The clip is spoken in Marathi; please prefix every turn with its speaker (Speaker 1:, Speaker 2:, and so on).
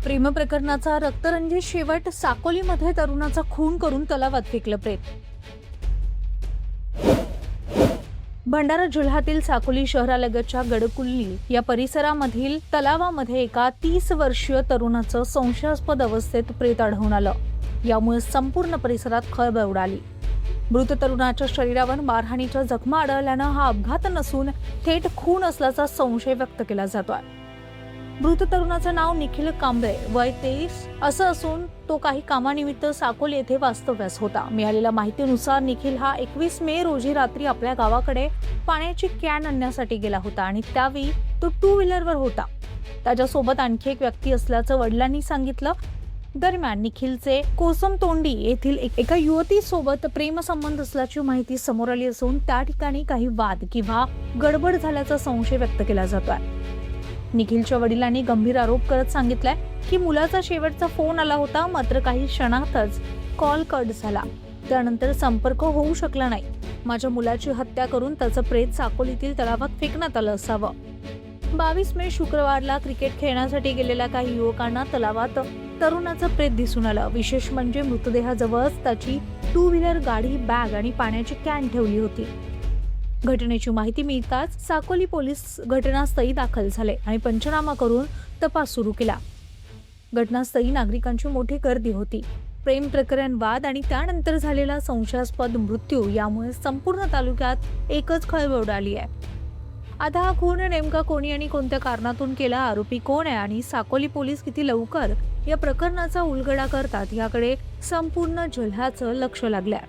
Speaker 1: प्रेम प्रकरणाचा रक्तरंजित शेवट, साकोलीमध्ये तरुणाचा खून करून तलावात फेकलं प्रेत. भंडारा जिल्ह्यातील साकोली शहरालगतच्या गडकुल्ली या परिसरामधील तलावामध्ये एका 30 वर्षीय तरुणाचं संशयास्पद अवस्थेत प्रेत आढळून आलं. यामुळे संपूर्ण परिसरात खळबळ उडाली. मृत तरुणाच्या शरीरावर मारहाणीच्या जखमा आढळल्यानं हा अपघात नसून थेट खून असल्याचा संशय व्यक्त केला जातोय. मृत तरुणाचं नाव निखिल कांबळे, वय 23 असं असून तो काही कामानिमित्त साकोली येथे वास्तव्यास होता. मिळालेल्या माहितीनुसार निखिल हा 21 मे रोजी रात्री आपल्या गावाकडे पाण्याची कॅन आणण्यासाठी गेला होता आणि त्यावेळी तो 2 व्हीलरवर होता. त्याच्यासोबत आणखी एक व्यक्ती असल्याचं वडिलांनी सांगितलं. दरम्यान निखिलचे कोसमतोंडी येथील एका युवतीसोबत प्रेमसंबंध असल्याची माहिती समोर आली असून त्या ठिकाणी काही वाद किंवा गडबड झाल्याचा संशय व्यक्त केला जातोय. निखिलच्या वडिलांनी गंभीर आरोप करत सांगितलंय की मुलाचा शेवटचा फोन आला होता, मात्र काही क्षणातच कॉल कट झाला. त्यानंतर संपर्क होऊ शकला नाही. माझ्या मुलाची हत्या करून त्याचं प्रेत साकोलीतील तलावात फेकण्यात आलं असावं. 22 मे शुक्रवारला क्रिकेट खेळण्यासाठी गेलेल्या काही युवकांना तलावात तरुणाचं प्रेत दिसून आलं. विशेष म्हणजे मृतदेहाजवळच त्याची 2 व्हीलर गाडी, बॅग आणि पाण्याची कॅन ठेवली होती. घटनेची माहिती मिळताच साकोली पोलीस घटनास्थळी दाखल झाले आणि पंचनामा करून तपास सुरू केला. घटनास्थळी नागरिकांची मोठी गर्दी होती. प्रेम प्रकरण, वाद आणि त्यानंतर झालेला संशयास्पद मृत्यू यामुळे संपूर्ण तालुक्यात एकच खळबळ उडाली आहे. आता हा खून नेमका कोणी आणि कोणत्या कारणातून केला, आरोपी कोण आहे आणि साकोली पोलीस किती लवकर या प्रकरणाचा उलगडा करतात याकडे संपूर्ण जिल्ह्याचं लक्ष लागलंय.